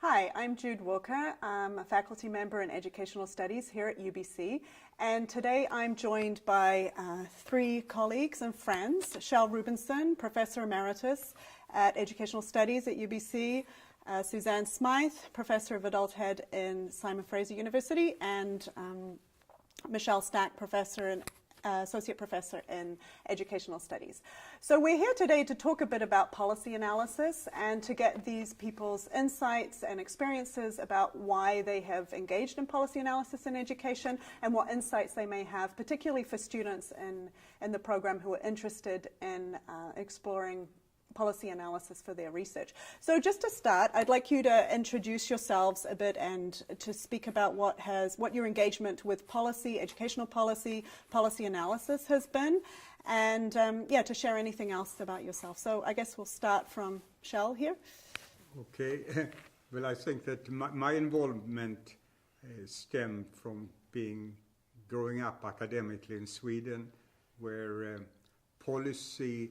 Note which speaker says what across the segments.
Speaker 1: Hi, I'm Jude Walker. I'm a faculty member in Educational Studies here at UBC, and today I'm joined by three colleagues and friends. Shel Rubinson, Professor Emeritus at Educational Studies at UBC, Suzanne Smythe, Professor of Adult Ed in Simon Fraser University, and Michelle Stack, Professor and Associate Professor in Educational Studies. So we're here today to talk a bit about policy analysis and to get these people's insights and experiences about why they have engaged in policy analysis in education and what insights they may have, particularly for students in the program who are interested in exploring policy analysis for their research. So just to start, I'd like you to introduce yourselves a bit and to speak about what your engagement with policy, educational policy, policy analysis has been, and to share anything else about yourself. So I guess we'll start from Shel here.
Speaker 2: Okay. Well, I think that my involvement stemmed from growing up academically in Sweden, where policy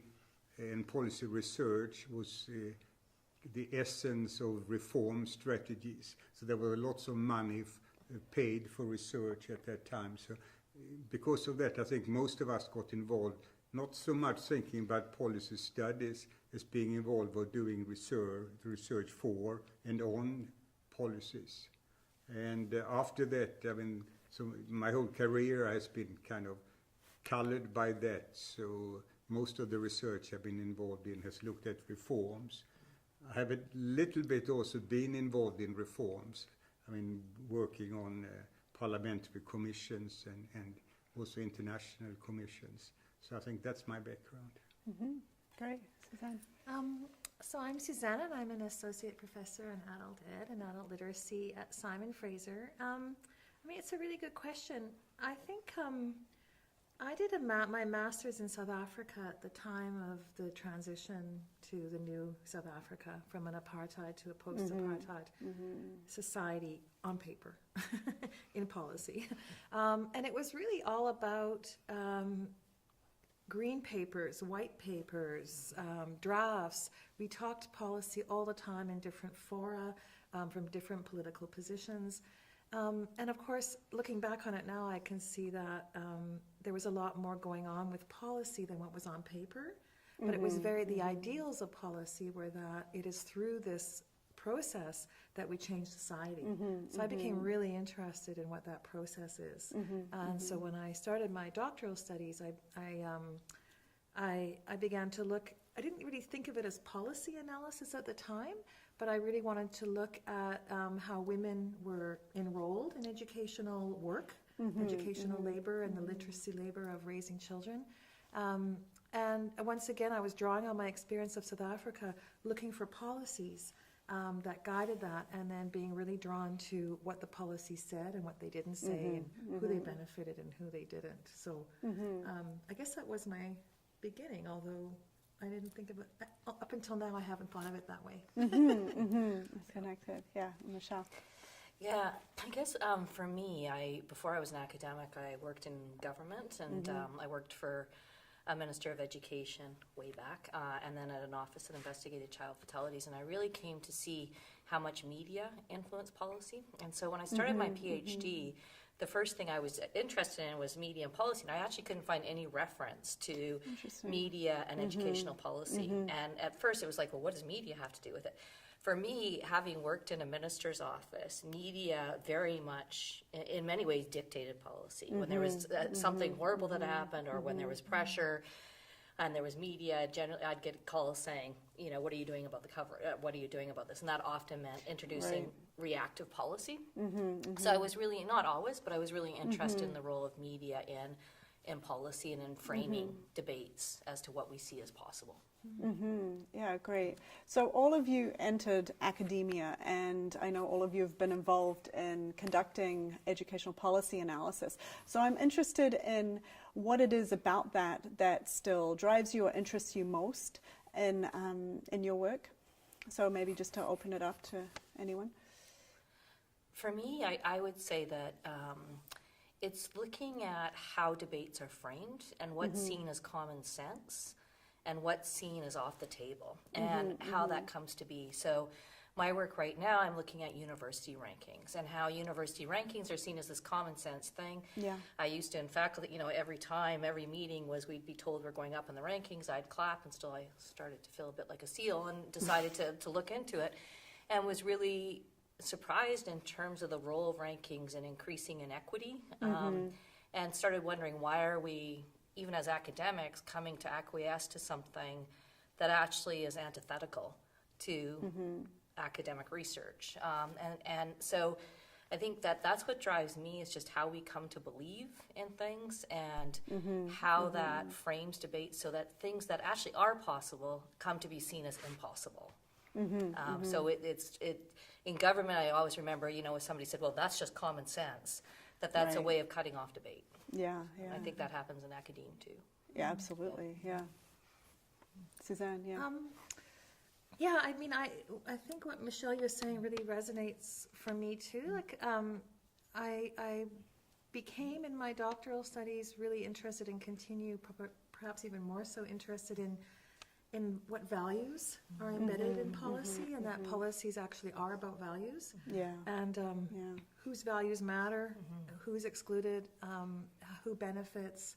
Speaker 2: and policy research was the essence of reform strategies. So there were lots of money paid for research at that time. So because of that, I think most of us got involved, not so much thinking about policy studies as being involved or doing research for and on policies. And after that, so my whole career has been kind of colored by that. So most of the research I've been involved in has looked at reforms. I have a little bit also been involved in reforms. Working on parliamentary commissions and also international commissions. So I think that's my background.
Speaker 1: Mm-hmm. Great. Suzanne?
Speaker 3: So I'm Suzanne, and I'm an associate professor in adult ed and adult literacy at Simon Fraser. It's a really good question. I think I did my master's in South Africa at the time of the transition to the new South Africa, from an apartheid to a post-apartheid society on paper, in policy. And it was really all about green papers, white papers, drafts. We talked policy all the time in different fora, from different political positions. And of course, looking back on it now, I can see that there was a lot more going on with policy than what was on paper. But it was the ideals of policy were that it is through this process that we change society. So I became really interested in what that process is. And so when I started my doctoral studies, I began to look. I didn't really think of it as policy analysis at the time, but I really wanted to look at how women were enrolled in educational work, educational labor, and the literacy labor of raising children. And once again, I was drawing on my experience of South Africa, looking for policies that guided that, and then being really drawn to what the policy said and what they didn't say, and who they benefited and who they didn't. So I guess that was my beginning, although I didn't think of it, up until now I haven't thought of it that way.
Speaker 1: It's connected, yeah. Michelle?
Speaker 4: Yeah, I guess for me, before I was an academic, I worked in government, and I worked for a Minister of Education way back, and then at an office that investigated child fatalities, and I really came to see how much media influenced policy. And so when I started my PhD, the first thing I was interested in was media and policy, and I actually couldn't find any reference to media and educational policy. And at first it was like, well, what does media have to do with it? For me, having worked in a minister's office, media very much, in many ways, dictated policy. When there was something horrible that happened, or when there was pressure, and there was media, generally I'd get calls saying, what are you doing about the cover? What are you doing about this? And that often meant introducing reactive policy. So I was really, not always, but I was really interested in the role of media in policy and in framing debates as to what we see as possible.
Speaker 1: Yeah, great. So all of you entered academia, and I know all of you have been involved in conducting educational policy analysis. So I'm interested in what it is about that still drives you or interests you most in your work. So maybe just to open it up to anyone.
Speaker 4: For me, I would say that it's looking at how debates are framed and what's seen as common sense and what's seen as off the table and how that comes to be. So my work right now, I'm looking at university rankings and how university rankings are seen as this common sense thing.
Speaker 1: Yeah.
Speaker 4: I used to, in faculty, every meeting was we'd be told we're going up in the rankings, I'd clap, and still I started to feel a bit like a seal and decided to look into it, and was really surprised in terms of the role of rankings in increasing inequity, and started wondering, why are we, even as academics, coming to acquiesce to something that actually is antithetical to academic research. And so I think that's what drives me, is just how we come to believe in things, and how that frames debate so that things that actually are possible come to be seen as impossible. So it's in government, I always remember, if somebody said, well, that's just common sense, that's a
Speaker 1: Right.
Speaker 4: way of cutting off debate.
Speaker 1: Yeah.
Speaker 4: I think that happens in academia too.
Speaker 1: Yeah, absolutely. Yeah. Suzanne, yeah.
Speaker 3: Yeah, I mean, I think what Michelle, you're saying really resonates for me too. Like, I became in my doctoral studies really interested and continue, perhaps even more so interested in what values are embedded in policy, and that policies actually are about values.
Speaker 1: Yeah.
Speaker 3: And whose values matter, who's excluded, who benefits,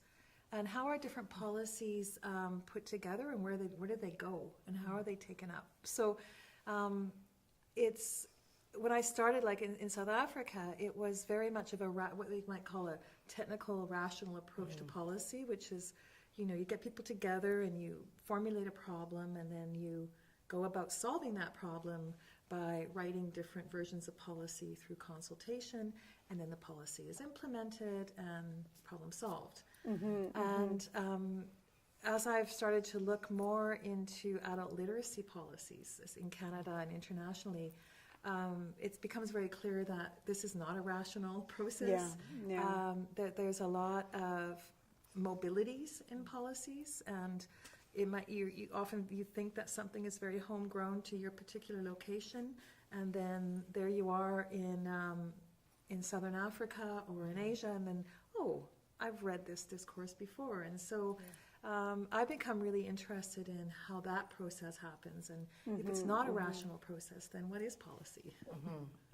Speaker 3: and how are different policies put together, and where do they go, and how are they taken up? So it's, when I started, like in South Africa, it was very much of what we might call a technical, rational approach to policy, which is, you get people together and you formulate a problem, and then you go about solving that problem by writing different versions of policy through consultation, and then the policy is implemented and problem solved. And as I've started to look more into adult literacy policies in Canada and internationally, it becomes very clear that this is not a rational process. That there's a lot of mobilities in policies, and it might, you often think that something is very homegrown to your particular location, and then there you are in Southern Africa or in Asia, and then, oh, I've read this discourse before. And so I've become really interested in how that process happens, and if it's not a rational process, then what is policy?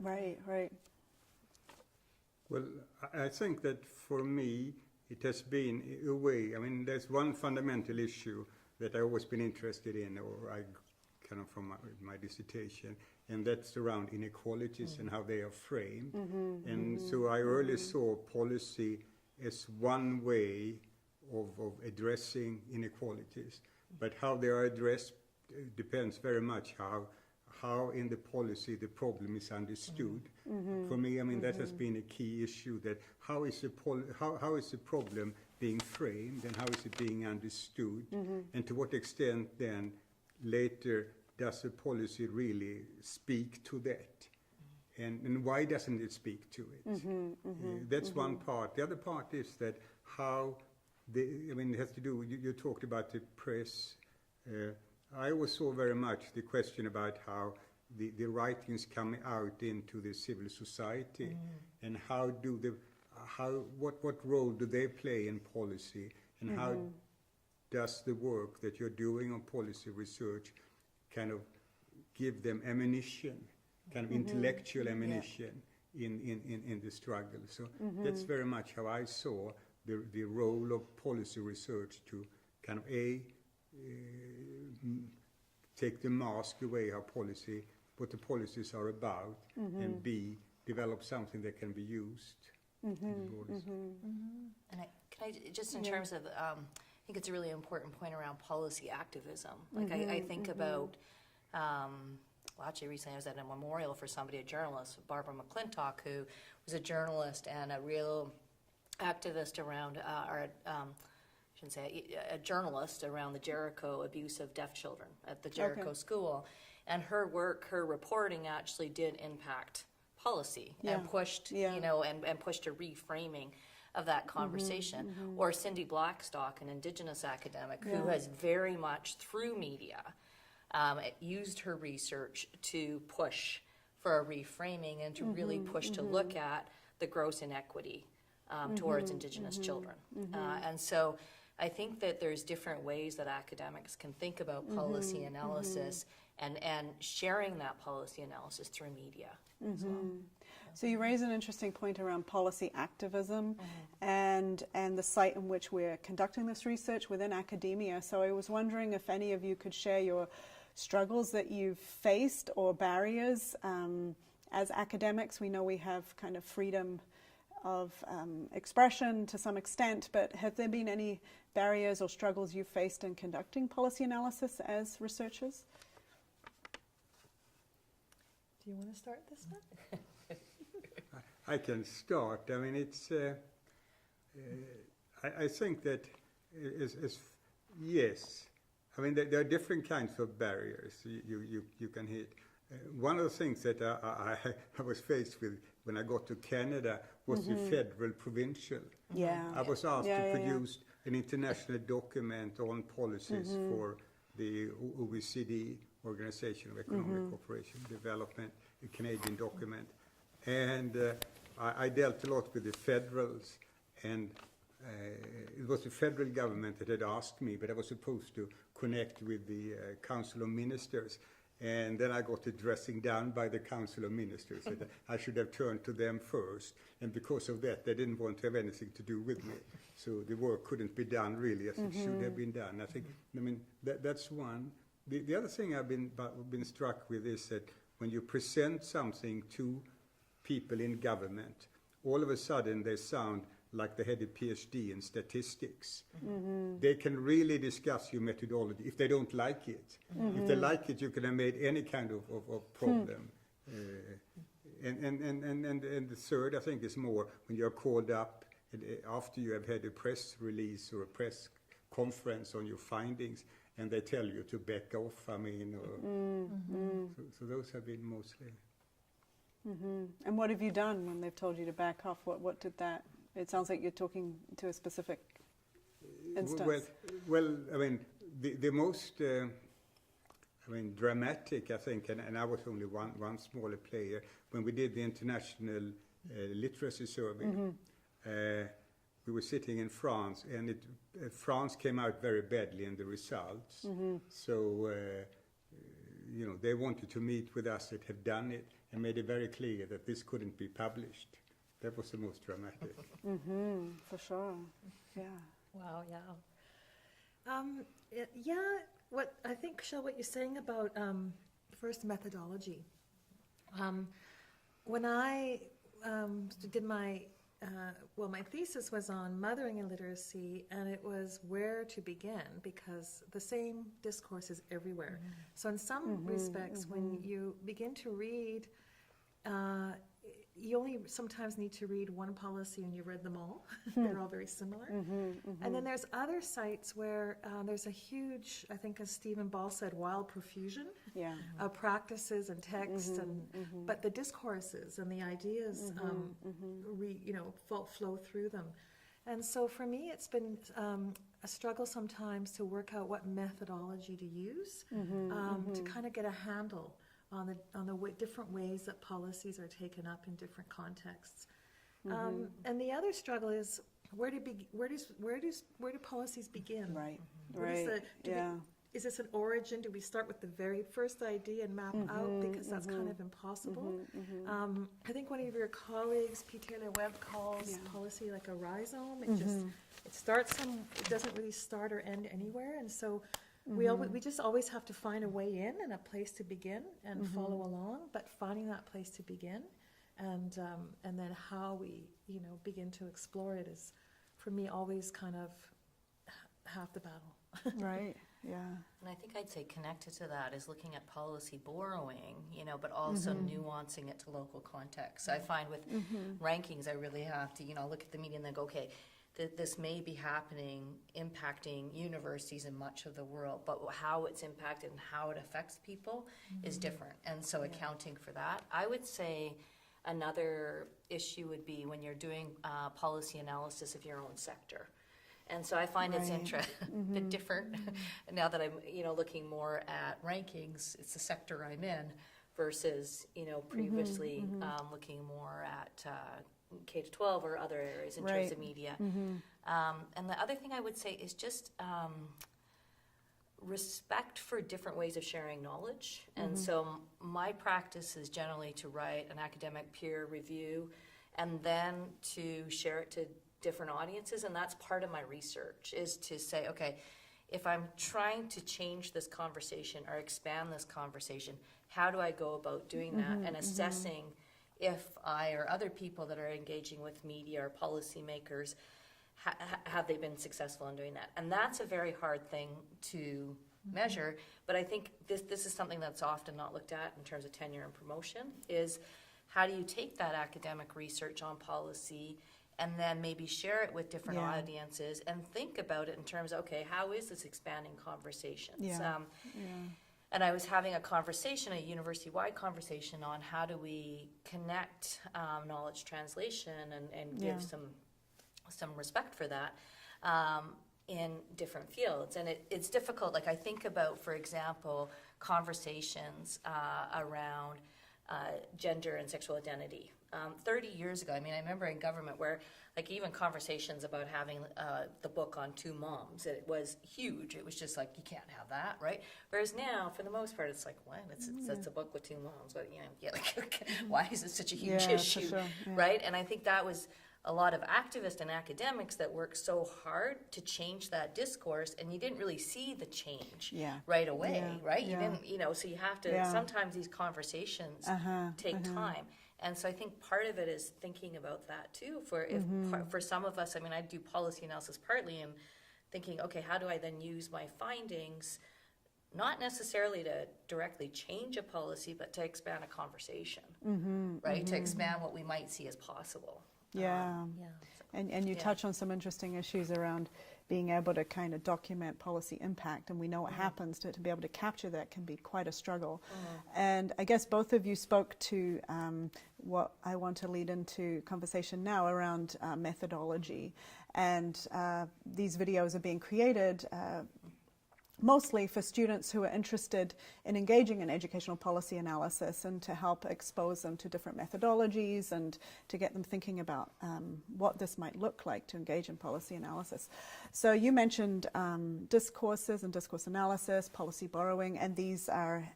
Speaker 1: Right, right.
Speaker 2: Well, I think that for me, it has been a way, I mean, there's one fundamental issue that I've always been interested in, or I kind of from my dissertation, and that's around inequalities and how they are framed. And so I early saw policy as one way of addressing inequalities, but how they are addressed depends very much how in the policy the problem is understood. For me, I mean, that has been a key issue, that how is the problem being framed, and how is it being understood, and to what extent then later does the policy really speak to that, and why doesn't it speak to it? That's one part. The other part is that how it has to do, you talked about the press. I always saw very much the question about how the writings come out into the civil society, and what role do they play in policy, and how does the work that you're doing on policy research kind of give them ammunition, kind of intellectual ammunition in the struggle. So that's very much how I saw the role of policy research, to kind of take the mask away what the policies are about, and B, develop something that can be used.
Speaker 4: And can I just in terms of, I think it's a really important point around policy activism. Like I think about, well, actually recently I was at a memorial for somebody, a journalist, Barbara McClintock, who was a journalist and a real activist around, a journalist around the Jericho abuse of deaf children at the Jericho school. And her work, her reporting actually did impact policy and pushed, and pushed a reframing of that conversation. Or Cindy Blackstock, an Indigenous academic who has very much through media used her research to push for a reframing and to really push to look at the gross inequity towards Indigenous children. And so I think that there's different ways that academics can think about policy analysis and sharing that policy analysis through media as well.
Speaker 1: So you raise an interesting point around policy activism and the site in which we're conducting this research within academia. So I was wondering if any of you could share your struggles that you've faced or barriers. As academics, we know we have kind of freedom of expression to some extent, but have there been any barriers or struggles you've faced in conducting policy analysis as researchers?
Speaker 3: Do you want to start this one?
Speaker 2: I can start. I mean, it's. I think that yes. I mean, there are different kinds of barriers you can hit. One of the things that I was faced with when I got to Canada was the federal provincial.
Speaker 1: Yeah.
Speaker 2: I was asked to produce an international document on policies for the OECD, Organization of Economic Cooperation and Development, a Canadian document. And I dealt a lot with the federals, and it was the federal government that had asked me, but I was supposed to connect with the Council of Ministers. And then I got a dressing down by the Council of Ministers that I should have turned to them first. And because of that, they didn't want to have anything to do with me. So the work couldn't be done really as it should have been done. I mean, that's one. The other thing I've been struck with is that when you present something to people in government, all of a sudden they sound like they had a PhD in statistics. They can really discuss your methodology if they don't like it. If they like it, you can have made any kind of problem. And the third, I think, is more when you're called up after you have had a press release or a press conference on your findings, and they tell you to back off. I mean, so those have been mostly.
Speaker 1: And what have you done when they've told you to back off? What did that? It sounds like you're talking to a specific instance.
Speaker 2: Well, I mean, the most, dramatic, I think, and I was only one smaller player, when we did the international literacy survey. We were sitting in France, and France came out very badly in the results. So, they wanted to meet with us that have done it and made it very clear that this couldn't be published. That was the most dramatic.
Speaker 1: For sure. Yeah.
Speaker 3: Wow, yeah. What I think, Shel, what you're saying about first methodology. When I did my thesis was on mothering and literacy, and it was where to begin, because the same discourse is everywhere. So in some respects, when you begin to read, you only sometimes need to read one policy and you've read them all. They're all very similar. And then there's other sites where there's a huge, I think as Stephen Ball said, wild profusion of practices and text, but the discourses and the ideas flow through them. And so for me, it's been a struggle sometimes to work out what methodology to use to kind of get a handle on the different ways that policies are taken up in different contexts. And the other struggle is where do policies begin?
Speaker 1: Right.
Speaker 3: Is this an origin? Do we start with the very first idea and map out, because that's kind of impossible? I think one of your colleagues, P. Taylor Webb, calls policy like a rhizome. It starts it doesn't really start or end anywhere, and so we just always have to find a way in and a place to begin and follow along, but finding that place to begin and then how we begin to explore it is, for me, always kind of half the battle.
Speaker 1: Right. Yeah.
Speaker 4: And I think I'd say connected to that is looking at policy borrowing, but also nuancing it to local context. So I find with rankings, I really have to, look at the media and then go, okay, this may be happening, impacting universities in much of the world, but how it's impacted and how it affects people is different. And so accounting for that, I would say another issue would be when you're doing policy analysis of your own sector. And so I find it's a bit different now that I'm, looking more at rankings. It's the sector I'm in versus, previously looking more at K to 12 or other areas in terms of media. And the other thing I would say is just respect for different ways of sharing knowledge. And so my practice is generally to write an academic peer review and then to share it to different audiences. And that's part of my research, is to say, okay, if I'm trying to change this conversation or expand this conversation, how do I go about doing that and assessing if I or other people that are engaging with media or policymakers, have they been successful in doing that? And that's a very hard thing to measure, but I think this is something that's often not looked at in terms of tenure and promotion, is how do you take that academic research on policy and then maybe share it with different audiences and think about it in terms of, okay, how is this expanding conversations? And I was having a conversation, a university-wide conversation, on how do we connect knowledge translation and give some respect for that in different fields. And it's difficult. Like, I think about, for example, conversations around gender and sexual identity. 30 years ago, I mean, I remember in government where, like, even conversations about having the book on two moms, it was huge. It was just like, you can't have that, right? Whereas now, for the most part, it's like, what? It's a book with two moms. But, like, why is it such a huge issue,
Speaker 1: for sure.
Speaker 4: right? And I think that was a lot of activists and academics that worked so hard to change that discourse, and you didn't really see the change right away, right? You didn't, so you have to, sometimes these conversations take time. And so I think part of it is thinking about that too. For some of us, I mean, I do policy analysis partly in thinking, okay, how do I then use my findings, not necessarily to directly change a policy, but to expand a conversation, right? To expand what we might see as possible.
Speaker 1: And you touch on some interesting issues around being able to kind of document policy impact, and we know what happens. To be able to capture that can be quite a struggle. And I guess both of you spoke to what I want to lead into conversation now around methodology. And these videos are being created mostly for students who are interested in engaging in educational policy analysis, and to help expose them to different methodologies and to get them thinking about what this might look like to engage in policy analysis. So you mentioned discourses and discourse analysis, policy borrowing, and these are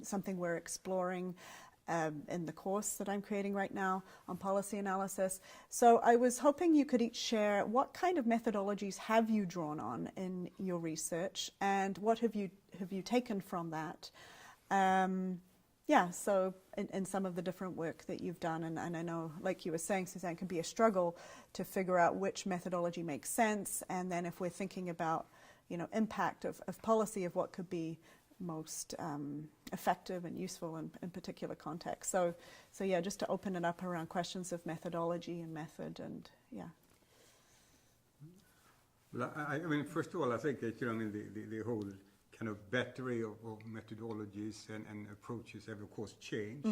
Speaker 1: something we're exploring in the course that I'm creating right now on policy analysis. So I was hoping you could each share what kind of methodologies have you drawn on in your research, and what have you taken from that? So in some of the different work that you've done, and I know, like you were saying, Suzanne, it can be a struggle to figure out which methodology makes sense, and then if we're thinking about, impact of policy, of what could be most effective and useful in particular contexts. So just to open it up around questions of methodology and method, and
Speaker 2: Well, I mean, first of all, I think that, the whole kind of battery of methodologies and approaches have, of course, changed.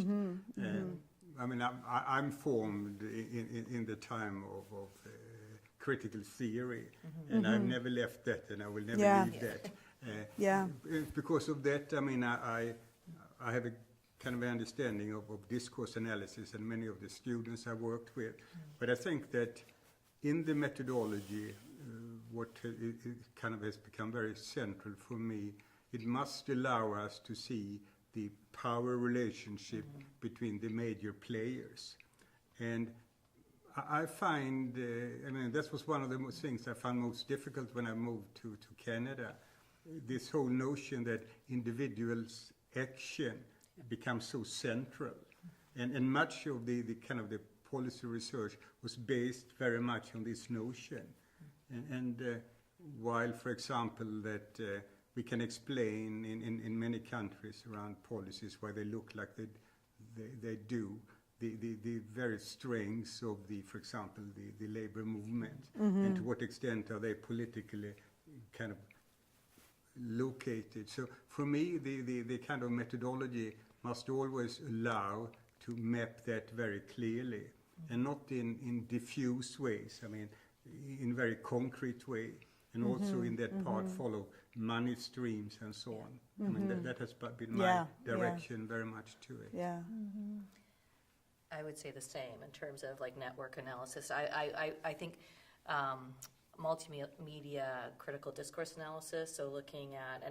Speaker 2: I mean, I'm formed in the time of critical theory, and I've never left that, and I will never leave that. Because of that, I mean, I have a kind of understanding of discourse analysis, and many of the students I worked with. But I think that in the methodology, what it kind of has become very central for me, it must allow us to see the power relationship between the major players. And I find, that was one of the things I found most difficult when I moved to Canada. This whole notion that individuals' action becomes so central. And much of the kind of the policy research was based very much on this notion. And while, for example, that we can explain in many countries around policies why they look like they do, the very strengths of for example, the labor movement, and to what extent are they politically kind of located. So for me, the kind of methodology must always allow to map that very clearly, and not in diffuse ways. I mean, in very concrete way, and also in that part follow money streams and so on. I mean, that has been my direction very much to it.
Speaker 4: I would say the same in terms of like network analysis. I think multimedia critical discourse analysis, so looking at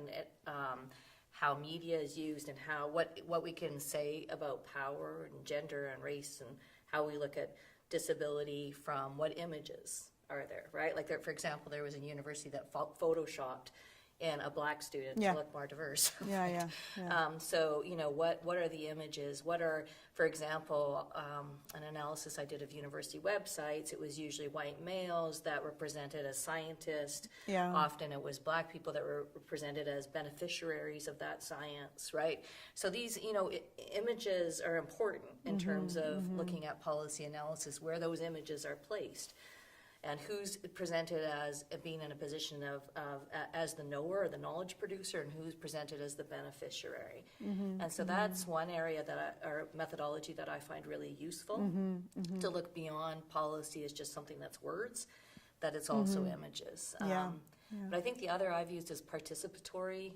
Speaker 4: how media is used and how what we can say about power and gender and race, and how we look at disability from what images are there, right? Like, there, for example, there was a university that photoshopped in a black student
Speaker 1: Yeah.
Speaker 4: to look more diverse.
Speaker 1: Yeah.
Speaker 4: So, you know, what are the images? What are, for example, an analysis I did of university websites, it was usually white males that were presented as scientists.
Speaker 1: Yeah.
Speaker 4: Often it was black people that were presented as beneficiaries of that science, right? So these, you know, images are important in terms of looking at policy analysis, where those images are placed, and who's presented as being in a position of as the knower or the knowledge producer, and who's presented as the beneficiary. And so that's one area or methodology that I find really useful, to look beyond policy as just something that's words, that it's also images.
Speaker 1: Yeah.
Speaker 4: But I think the other I've used is participatory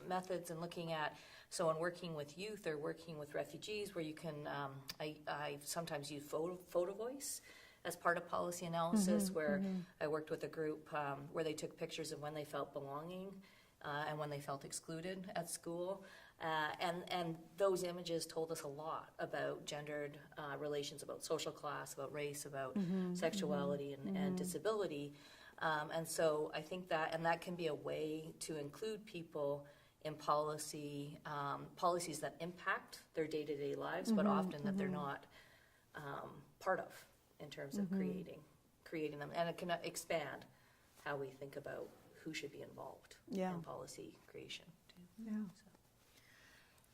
Speaker 4: methods, and looking at, so in working with youth or working with refugees, where you can, I sometimes use photo voice as part of policy analysis, where I worked with a group where they took pictures of when they felt belonging and when they felt excluded at school. And those images told us a lot about gendered relations, about social class, about race, about sexuality and disability. And so I think that can be a way to include people in policy, policies that impact their day-to-day lives, but often that they're not part of, in terms of creating them. And it can expand how we think about who should be involved in policy creation too.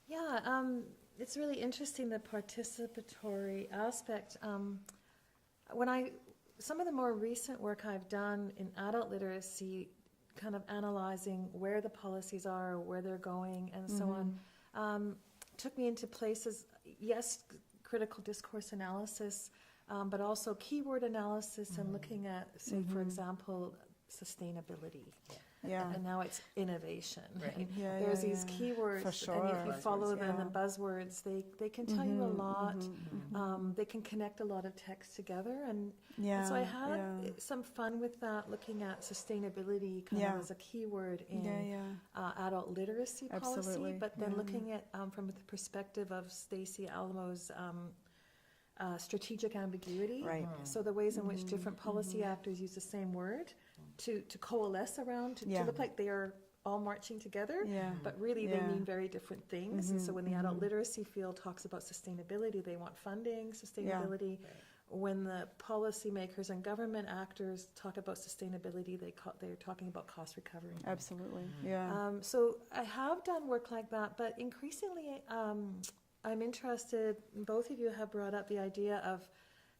Speaker 3: Yeah, it's really interesting, the participatory aspect. Some of the more recent work I've done in adult literacy, kind of analyzing where the policies are, where they're going, and so on, took me into places, yes, critical discourse analysis, but also keyword analysis, and looking at, say, for example, sustainability.
Speaker 1: Yeah.
Speaker 3: And now it's innovation.
Speaker 4: Right.
Speaker 3: And
Speaker 1: Yeah,
Speaker 3: there's
Speaker 1: yeah,
Speaker 3: these
Speaker 1: yeah.
Speaker 3: keywords,
Speaker 1: For
Speaker 3: and
Speaker 1: sure.
Speaker 3: if you follow
Speaker 1: Buzzwords,
Speaker 3: them,
Speaker 1: yeah.
Speaker 3: the buzzwords, they can tell you a lot. They can connect a lot of text together, and so I had some fun with that, looking at sustainability kind of as a keyword in adult literacy policy,
Speaker 1: Absolutely.
Speaker 3: but then looking at from the perspective of Stacey Alamo's strategic ambiguity.
Speaker 1: Right.
Speaker 3: So the ways in which different policy actors use the same word to coalesce around, to look like they are all marching together, but really they mean very different things. And so when the adult literacy field talks about sustainability, they want funding, sustainability. When the policymakers and government actors talk about sustainability, they're talking about cost recovery.
Speaker 1: Absolutely. Yeah.
Speaker 3: So I have done work like that, but increasingly I'm interested, both of you have brought up the idea of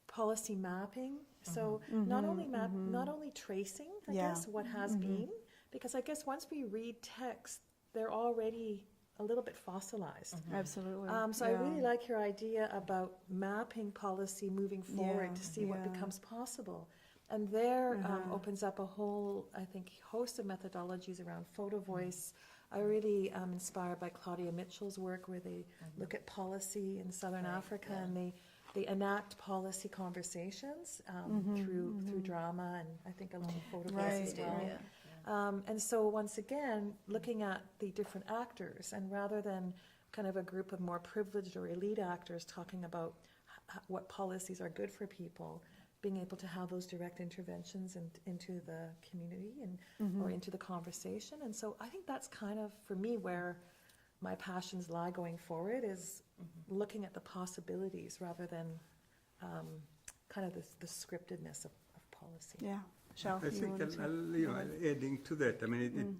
Speaker 3: policy mapping. So not only tracing, I guess, what has been, because I guess once we read text, they're already a little bit fossilized.
Speaker 1: Absolutely.
Speaker 3: So I really like your idea about mapping policy moving forward to see what becomes possible. And there opens up a whole, I think, host of methodologies around photo voice. I really am inspired by Claudia Mitchell's work, where they look at policy in Southern Africa, and they enact policy conversations through drama, and I think along photographs as well. And so once again, looking at the different actors, and rather than kind of a group of more privileged or elite actors talking about what policies are good for people, being able to have those direct interventions into the community and or into the conversation. And so I think that's kind of, for me, where my passions lie going forward, is looking at the possibilities rather than kind of the scriptedness of policy.
Speaker 1: Yeah. Shall
Speaker 2: I think, adding to that, I mean,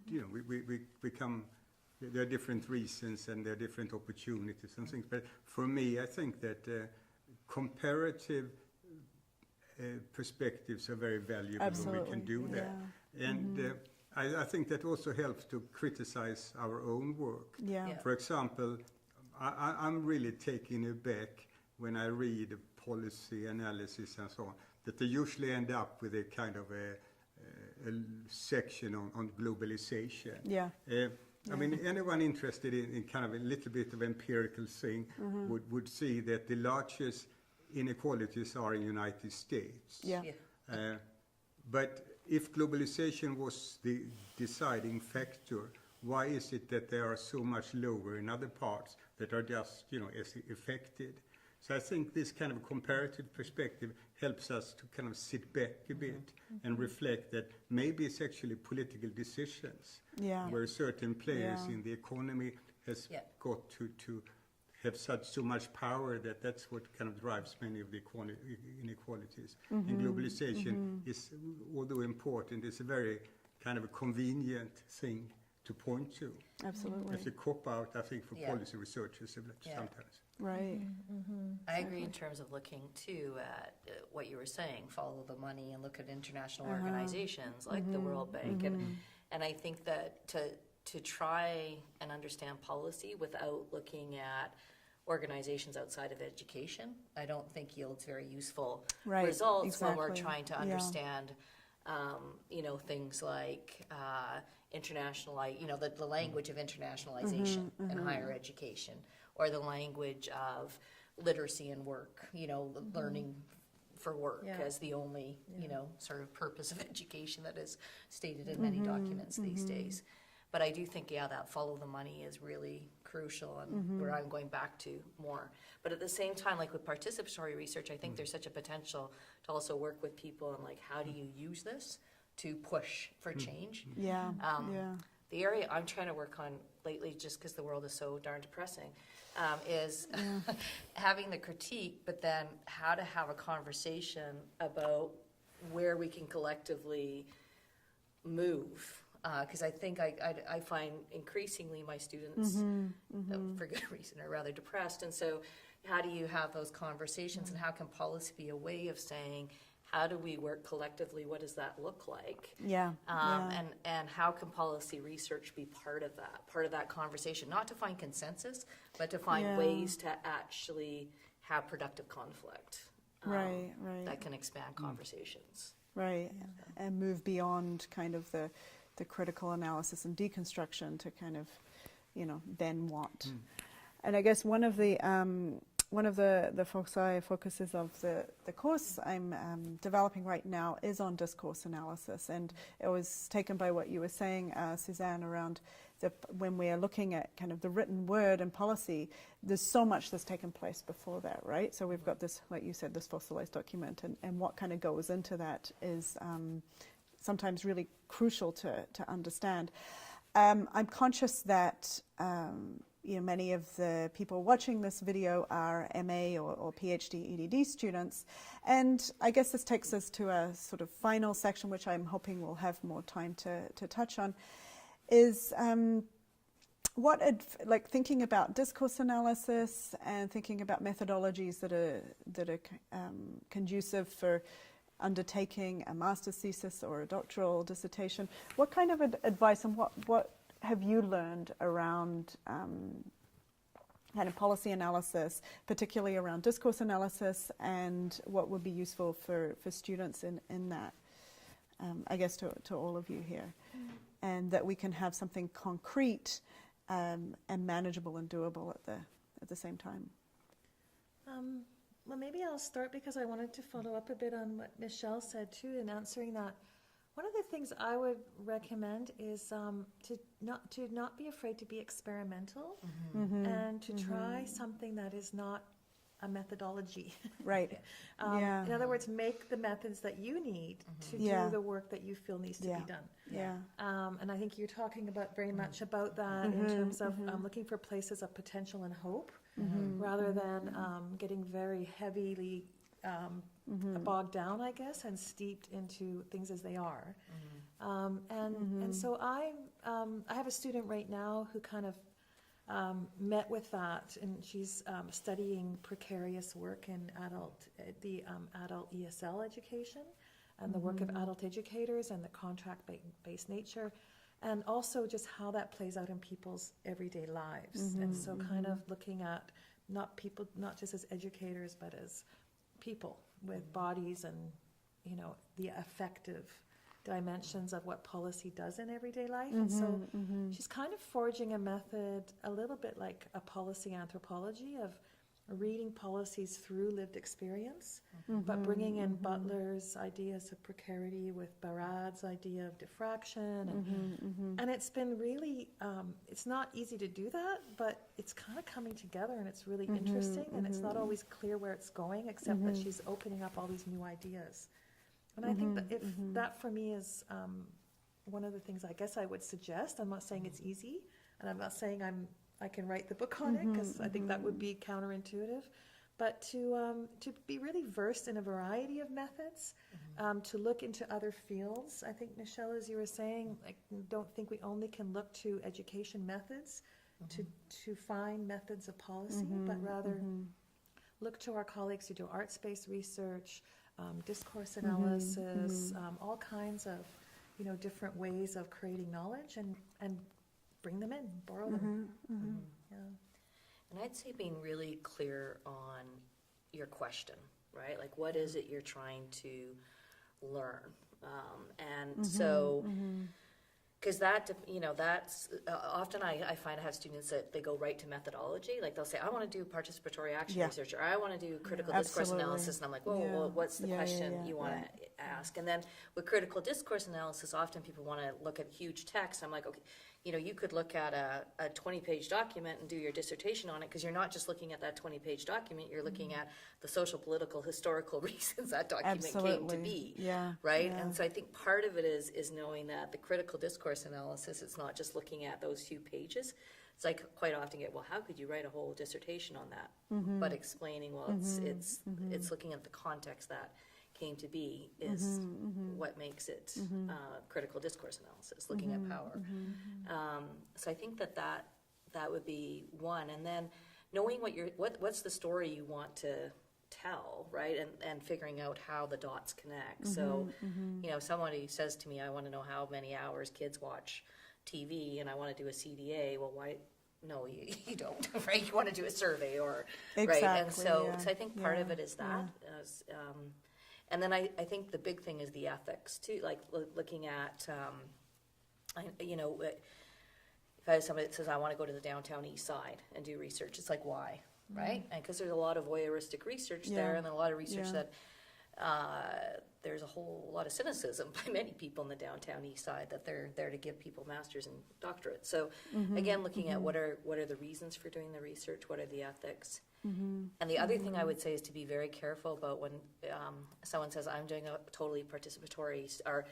Speaker 2: we come, there are different reasons and there are different opportunities and things, but for me, I think that comparative perspectives are very valuable when we can do that. And I think that also helps to criticize our own work. For example, I'm really taken aback when I read policy analysis and so on, that they usually end up with a kind of a section on globalization. I mean, anyone interested in kind of a little bit of empirical thing would see that the largest inequalities are in the United States.
Speaker 1: Yeah.
Speaker 2: But if globalization was the deciding factor, why is it that they are so much lower in other parts that are just, as affected? So I think this kind of comparative perspective helps us to kind of sit back a bit and reflect that maybe it's actually political decisions
Speaker 1: Yeah.
Speaker 2: where certain players
Speaker 1: Yeah.
Speaker 2: in the economy has
Speaker 4: Yeah.
Speaker 2: got to have so much power that that's what kind of drives many of the inequalities. And globalization is, although important, is a very kind of a convenient thing to point to.
Speaker 1: Absolutely.
Speaker 2: As a cop-out, I think, for
Speaker 4: Yeah.
Speaker 2: policy researchers
Speaker 4: Yeah.
Speaker 2: sometimes.
Speaker 1: Right.
Speaker 4: I agree in terms of looking too at what you were saying, follow the money and look at international organizations like the World Bank. And I think that to try and understand policy without looking at organizations outside of education, I don't think yields very useful
Speaker 1: Right,
Speaker 4: results when we're
Speaker 1: exactly.
Speaker 4: trying to
Speaker 1: Yeah.
Speaker 4: understand, things like the language of internationalization in higher education, or the language of literacy and work, learning for work
Speaker 3: Yeah.
Speaker 4: as the only, sort of purpose of education that is stated in many documents these days. But I do think, that follow the money is really crucial, and where I'm going back to more. But at the same time, like with participatory research, I think there's such a potential to also work with people and like, how do you use this to push for change?
Speaker 1: Yeah.
Speaker 4: Um, The area I'm trying to work on lately, just because the world is so darn depressing, is having the critique, but then how to have a conversation about where we can collectively move. Because I think I find increasingly my students, for good reason, are rather depressed. And so how do you have those conversations, and how can policy be a way of saying, how do we work collectively? What does that look like?
Speaker 1: Yeah.
Speaker 4: And how can policy research be part of that conversation? Not to find consensus, but to find
Speaker 1: Yeah.
Speaker 4: ways to actually have productive conflict.
Speaker 1: Right.
Speaker 4: That can expand conversations.
Speaker 1: Right. And move beyond kind of the critical analysis and deconstruction to kind of, then what. And I guess one of the focuses of the course I'm developing right now is on discourse analysis, and it was taken by what you were saying, Suzanne, around when we are looking at kind of the written word and policy, there's so much that's taken place before that, right? So we've got this, like you said, this fossilized document, and what kind of goes into that is sometimes really crucial to understand. I'm conscious that many of the people watching this video are MA or PhD EDD students, and I guess this takes us to a sort of final section, which I'm hoping we'll have more time to touch on, is thinking about discourse analysis and thinking about methodologies that are conducive for undertaking a master's thesis or a doctoral dissertation. What kind of advice and what have you learned around kind of policy analysis, particularly around discourse analysis, and what would be useful for students in that, I guess, to all of you here, and that we can have something concrete and manageable and doable at the same time.
Speaker 3: Well, maybe I'll start because I wanted to follow up a bit on what Michelle said too in answering that. One of the things I would recommend is to not be afraid to be experimental and to try something that is not a methodology.
Speaker 1: Right.
Speaker 3: In other words, make the methods that you need to do the work that you feel needs to be done.
Speaker 1: Yeah.
Speaker 3: And I think you're talking about very much about that in terms of looking for places of potential and hope, rather than getting very heavily bogged down, I guess, and steeped into things as they are. And so I have a student right now who kind of met with that, and she's studying precarious work in adult ESL education and the work of adult educators and the contract-based nature, and also just how that plays out in people's everyday lives. And so kind of looking at not just as educators, but as people with bodies and, the affective dimensions of what policy does in everyday life. And so she's kind of forging a method a little bit like a policy anthropology of reading policies through lived experience, but bringing in Butler's ideas of precarity with Barad's idea of diffraction. And it's been really, it's not easy to do that, but it's kind of coming together and it's really interesting, and it's not always clear where it's going, except that she's opening up all these new ideas. And I think that if that for me is one of the things I guess I would suggest. I'm not saying it's easy, and I'm not saying I can write the book on it, because I think that would be counterintuitive. But to be really versed in a variety of methods, to look into other fields. I think, Michelle, as you were saying, I don't think we only can look to education methods to find methods of policy, but rather look to our colleagues who do arts-based research, discourse analysis, all kinds of, different ways of creating knowledge, and bring them in, borrow them. Yeah.
Speaker 4: And I'd say being really clear on your question, right? Like, what is it you're trying to learn? So, because that's, often I find I have students that they go right to methodology. Like, they'll say, I want to do participatory action research, or I want to do critical discourse analysis. And I'm like, whoa, what's the question you want to ask? And then with critical discourse analysis, often people want to look at huge text. I'm like, okay, you could look at a 20-page document and do your dissertation on it, because you're not just looking at that 20-page document, you're looking at the social, political, historical reasons that document came to be, right? Yeah. And so I think part of it is knowing that the critical discourse analysis, it's not just looking at those few pages. It's like quite often how could you write a whole dissertation on that? But explaining, it's looking at the context that came to be is what makes it critical discourse analysis, looking at power. So I think that would be one, and then knowing what's the story you want to tell, right? And figuring out how the dots connect. So, somebody says to me, I want to know how many hours kids watch TV, and I want to do a CDA. Well, why? No, you don't, right? You want to do a survey, or
Speaker 1: exactly,
Speaker 4: right? And so I think part of it is that. And then I think the big thing is the ethics too, like looking at, if I have somebody that says, I want to go to the downtown east side and do research, it's like, why, right? And because there's a lot of voyeuristic research there, and a lot of research that there's a whole lot of cynicism by many people in the downtown east side, that they're there to give people masters and doctorates. So again, looking at what are the reasons for doing the research, what are the ethics. And the other thing I would say is to be very careful about when someone says, I'm doing a totally participatory, or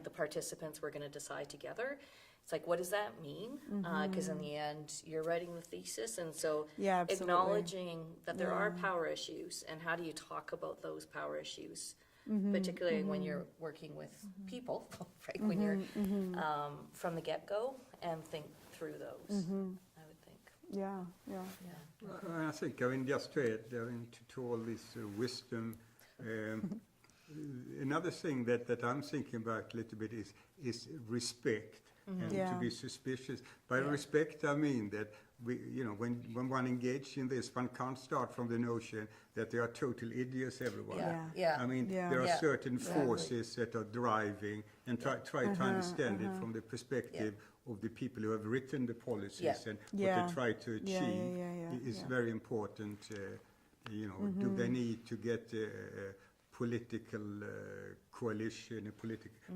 Speaker 4: the participants, we're going to decide together. It's like, what does that mean? Because in the end, you're writing the thesis. And so acknowledging that there are power issues, and how do you talk about those power issues, particularly when you're working with people, right? When you're from the get-go, and think through those.
Speaker 2: I think, just to add to all this wisdom, another thing that I'm thinking about a little bit is respect, and to be suspicious. By respect, I mean that when one engages in this, one can't start from the notion that there are total idiots everywhere. I mean, there are certain forces that are driving, and try to understand it from the perspective of the people who have written the policies and what they try to achieve is very important. Do they need to get a political coalition,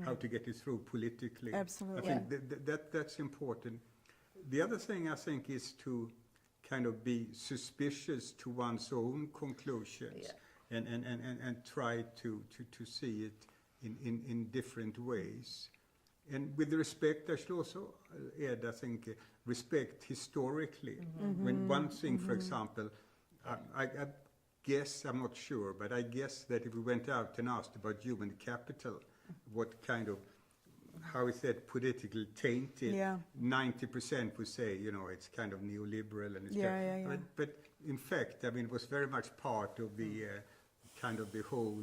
Speaker 2: how to get it through politically?
Speaker 1: Absolutely.
Speaker 2: I think that's important. The other thing I think is to kind of be suspicious to one's own conclusions and try to see it in different ways. And with respect, I should also add, I think, respect historically. When one thing, for example, I guess, I'm not sure, but I guess that if we went out and asked about human capital, what kind of, how is that politically tainted, 90% would say, it's kind of neoliberal. And it's But in fact, I mean, it was very much part of the kind of the whole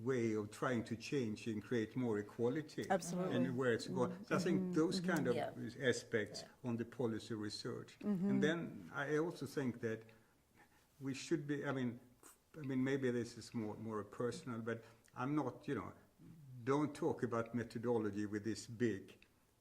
Speaker 2: way of trying to change and create more equality.
Speaker 1: Absolutely.
Speaker 2: And where it's going. So I think those kind of aspects on the policy research. And then I also think that we should be, I mean maybe this is more personal, but I'm not, don't talk about methodology with this big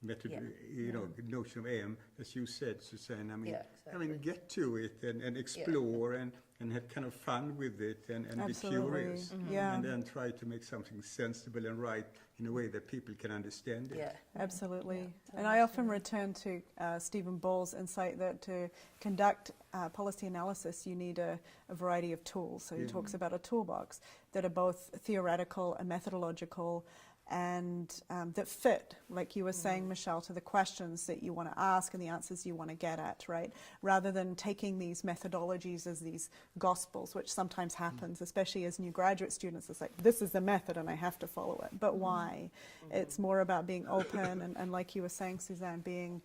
Speaker 2: notion of aim, as you said, Suzanne. I mean,
Speaker 3: Yeah,
Speaker 2: I mean,
Speaker 3: exactly.
Speaker 2: get to it and explore and have kind of fun with it and be
Speaker 1: Absolutely.
Speaker 2: curious.
Speaker 1: Yeah.
Speaker 2: And then try to make something sensible and right in a way that people can understand it.
Speaker 3: Yeah.
Speaker 1: Absolutely. And I often return to Stephen Ball's insight that to conduct policy analysis, you need a variety of tools. So he talks about a toolbox that are both theoretical and methodological, and that fit, like you were saying, Michelle, to the questions that you want to ask and the answers you want to get at, right? Rather than taking these methodologies as these gospels, which sometimes happens, especially as new graduate students. It's like, this is the method and I have to follow it. But why? It's more about being open and like you were saying, Suzanne, being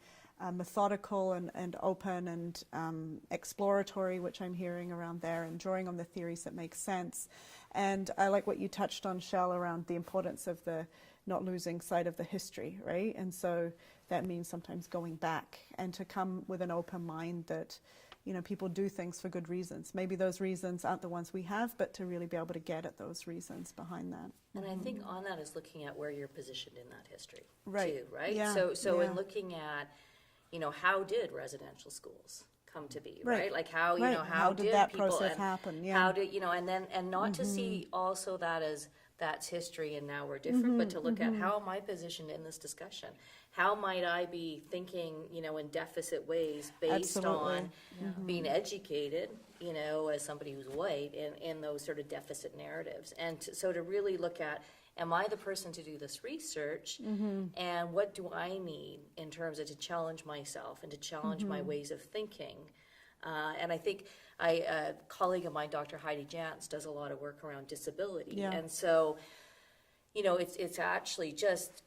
Speaker 1: methodical and open and exploratory, which I'm hearing around there, and drawing on the theories that make sense. And I like what you touched on, Shell, around the importance of the not losing sight of the history, right? And so that means sometimes going back and to come with an open mind that, you know, people do things for good reasons. Maybe those reasons aren't the ones we have, but to really be able to get at those reasons behind that.
Speaker 4: And I think on that is looking at where you're positioned in that history,
Speaker 1: Right.
Speaker 4: too, right?
Speaker 1: Yeah.
Speaker 4: So
Speaker 1: Yeah.
Speaker 4: in looking at, you know, how did residential schools come to be,
Speaker 1: Right.
Speaker 4: right? Like how, you
Speaker 1: Right.
Speaker 4: know,
Speaker 1: How did that
Speaker 4: people,
Speaker 1: process
Speaker 4: and
Speaker 1: happen? Yeah.
Speaker 4: how did, you know, and not to see also that as that's history and now we're different, but to look at how am I positioned in this discussion? How might I be thinking, you know, in deficit ways based
Speaker 1: Absolutely.
Speaker 4: on being educated, you know, as somebody who's white in those sort of deficit narratives? And so to really look at, am I the person to do this research? And what do I need in terms of to challenge myself and to challenge my ways of thinking? And I think a colleague of mine, Dr. Heidi Jantz, does a lot of work around disability.
Speaker 1: Yeah.
Speaker 4: And so, you know, it's actually just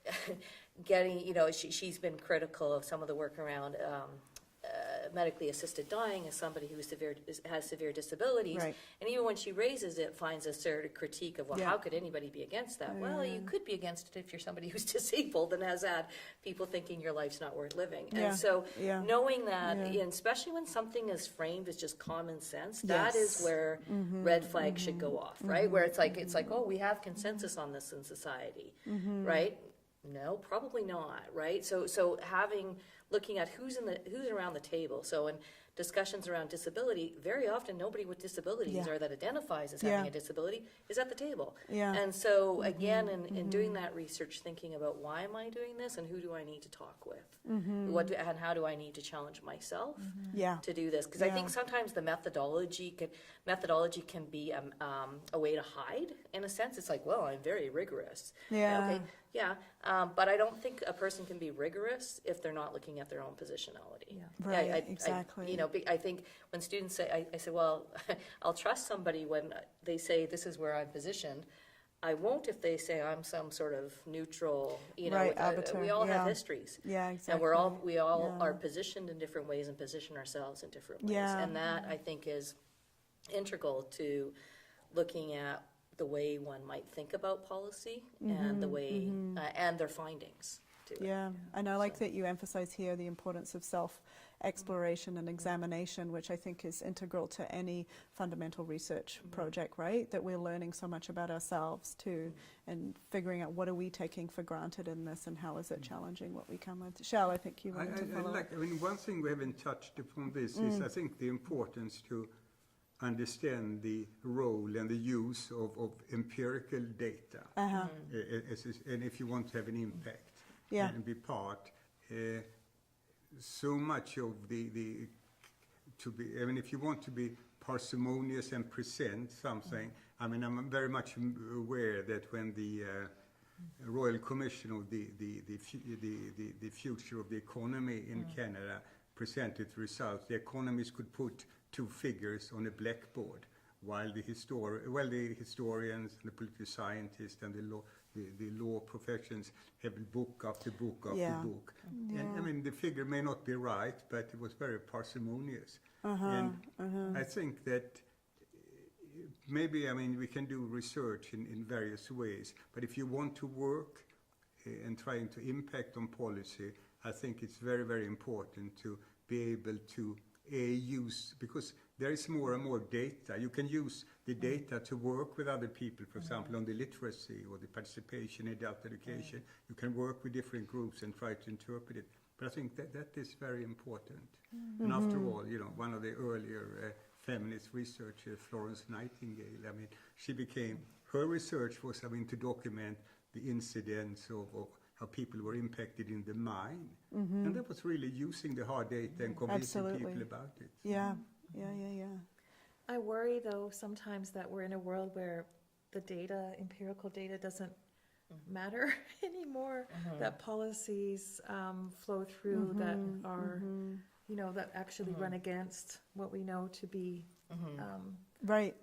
Speaker 4: getting, you know, she's been critical of some of the work around medically assisted dying as somebody who has severe disabilities.
Speaker 1: Right.
Speaker 4: And even when she raises it, finds a sort of critique of, well,
Speaker 1: Yeah.
Speaker 4: how could anybody be against that? Well, you could be against it if you're somebody who's disabled and has had people thinking your life's not worth living.
Speaker 1: Yeah.
Speaker 4: And so
Speaker 1: Yeah.
Speaker 4: knowing that,
Speaker 1: Yeah.
Speaker 4: and especially when something is framed as just common sense, that is
Speaker 1: Yes.
Speaker 4: where red flags should go off, right? Where it's like, oh, we have consensus on this in society, right? No, probably not, right? So looking at who's around the table. So in discussions around disability, very often nobody with disabilities
Speaker 1: Yeah.
Speaker 4: or that identifies as
Speaker 1: Yeah.
Speaker 4: having a disability is at the table.
Speaker 1: Yeah.
Speaker 4: And so again, in doing that research, thinking about why am I doing this and who do I need to talk with? And how do I need to challenge myself
Speaker 1: Yeah.
Speaker 4: to do this? Because I
Speaker 1: Yeah.
Speaker 4: think sometimes the methodology can be a way to hide. In a sense, it's like, well, I'm very rigorous.
Speaker 1: Yeah.
Speaker 4: Okay. Yeah. But I don't think a person can be rigorous if they're not looking at their own positionality.
Speaker 3: Yeah.
Speaker 1: Right, exactly.
Speaker 4: You know, I think when students say, I say, well, I'll trust somebody when they say this is where I'm positioned. I won't if they say I'm some sort of neutral, you know,
Speaker 1: Right, arbiter,
Speaker 4: we all have
Speaker 1: yeah.
Speaker 4: histories.
Speaker 1: Yeah, exactly.
Speaker 4: And we all
Speaker 1: Yeah.
Speaker 4: are positioned in different ways and position ourselves in different ways.
Speaker 1: Yeah.
Speaker 4: And that, I think, is integral to looking at the way one might think about policy and the way, and their findings to it.
Speaker 1: Yeah, and I like that you emphasize here the importance of self-exploration and examination, which I think is integral to any fundamental research project, right? That we're learning so much about ourselves too, and figuring out what are we taking for granted in this and how is it challenging what we come with. Shell, I think you wanted to follow up.
Speaker 2: I mean, one thing we haven't touched upon this is, I think, the importance to understand the role and the use of empirical data. And if you want to have an impact
Speaker 1: Yeah.
Speaker 2: and be part, so much of if you want to be parsimonious and present something, I mean, I'm very much aware that when the Royal Commission of the future of the economy in Canada presented results, the economists could put two figures on a blackboard, while the historians and the political scientists and the law professions have book after book after
Speaker 1: Yeah.
Speaker 2: book. And I mean, the figure may not be right, but it was very parsimonious. And I think that maybe, I mean, we can do research in various ways, but if you want to work and trying to impact on policy, I think it's very, very important to be able to use, because there is more and more data. You can use the data to work with other people, for example, on the literacy or the participation in adult education. You can work with different groups and try to interpret it. But I think that is very important. And after all, one of the earlier feminist researchers, Florence Nightingale, her research was, to document the incidents of how people were impacted in the mine. And that was really using the hard data and convincing people about it.
Speaker 1: Yeah.
Speaker 3: I worry, though, sometimes that we're in a world where the data, empirical data, doesn't matter anymore, that policies flow through that are, that actually run against what we know to be
Speaker 1: Right.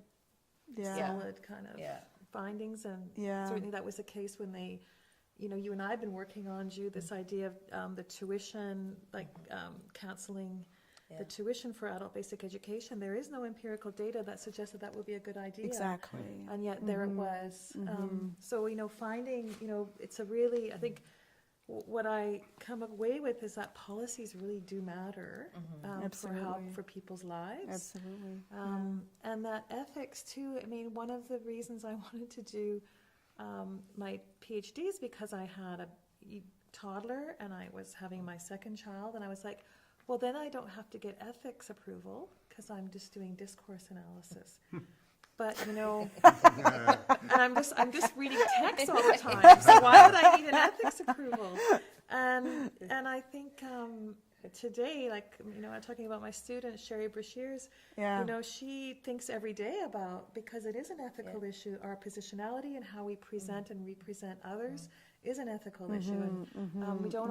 Speaker 1: Yeah.
Speaker 3: solid kind of findings. And certainly that was the case when they, you and I have been working on, Jude, this idea of the tuition, canceling the tuition for adult basic education. There is no empirical data that suggested that would be a good idea.
Speaker 1: Exactly.
Speaker 3: And yet there it was. So, finding, it's a really, I think what I come away with is that policies really do matter for people's lives.
Speaker 1: Absolutely.
Speaker 3: And that ethics too, one of the reasons I wanted to do my PhD is because I had a toddler and I was having my second child, and I was like, well, then I don't have to get ethics approval because I'm just doing discourse analysis. But and I'm just reading text all the time. So why would I need an ethics approval? And I think today, I'm talking about my student Sherry Brashears. She thinks every day about, because it is an ethical issue, our positionality and how we present and represent others is an ethical issue, and we don't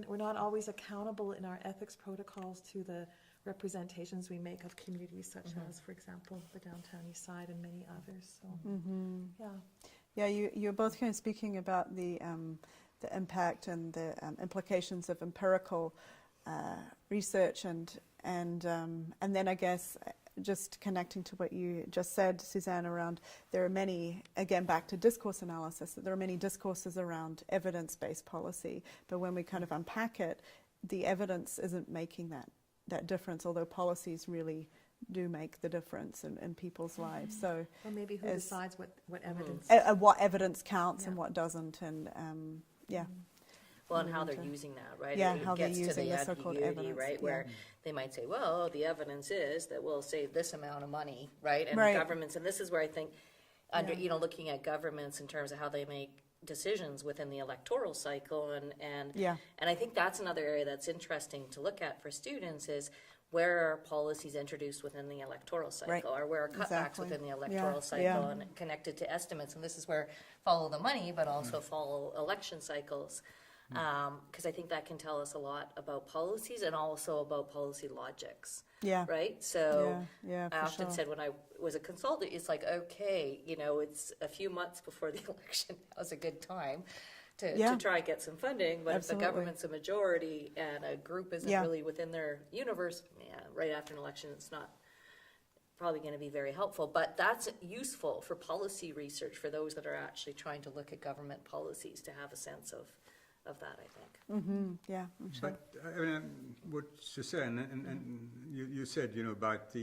Speaker 3: we're not always accountable in our ethics protocols to the representations we make of communities such as, for example, the downtown east side and many others. So,
Speaker 1: you're both kind of speaking about the impact and the implications of empirical research, and then I guess just connecting to what you just said, Suzanne, around there are many, again back to discourse analysis, that there are many discourses around evidence-based policy, but when we kind of unpack it, the evidence isn't making that difference, although policies really do make the difference in people's lives. So,
Speaker 3: or maybe who decides what evidence?
Speaker 1: What evidence counts and what doesn't, and
Speaker 4: Well, and how they're using that, right?
Speaker 1: Yeah,
Speaker 4: it
Speaker 1: how they're
Speaker 4: gets
Speaker 1: using
Speaker 4: to the
Speaker 1: the so-called
Speaker 4: ambiguity,
Speaker 1: evidence,
Speaker 4: right? Where they might say, well, the evidence is that we'll save this amount of money, right? And
Speaker 1: Right.
Speaker 4: governments, and this is where I think, looking at governments in terms of how they make decisions within the electoral cycle, and I think that's another area that's interesting to look at for students is where are policies introduced within the electoral cycle, or where are cutbacks within the electoral cycle and connected to estimates. And this is where follow the money, but also follow election cycles. Because I think that can tell us a lot about policies and also about policy logics.
Speaker 1: Yeah.
Speaker 4: Right? So
Speaker 1: Yeah,
Speaker 4: I
Speaker 1: for
Speaker 4: often
Speaker 1: sure.
Speaker 4: said when I was a consultant, it's like, okay, it's a few months before the election. That was a good time to try get some funding. But
Speaker 1: Absolutely.
Speaker 4: if the government's a majority and a group isn't really within their universe, right after an election, it's not probably going to be very helpful. But that's useful for policy research for those that are actually trying to look at government policies to have a sense of that, I think.
Speaker 1: Yeah, I'm sure.
Speaker 2: But what Suzanne and you said, about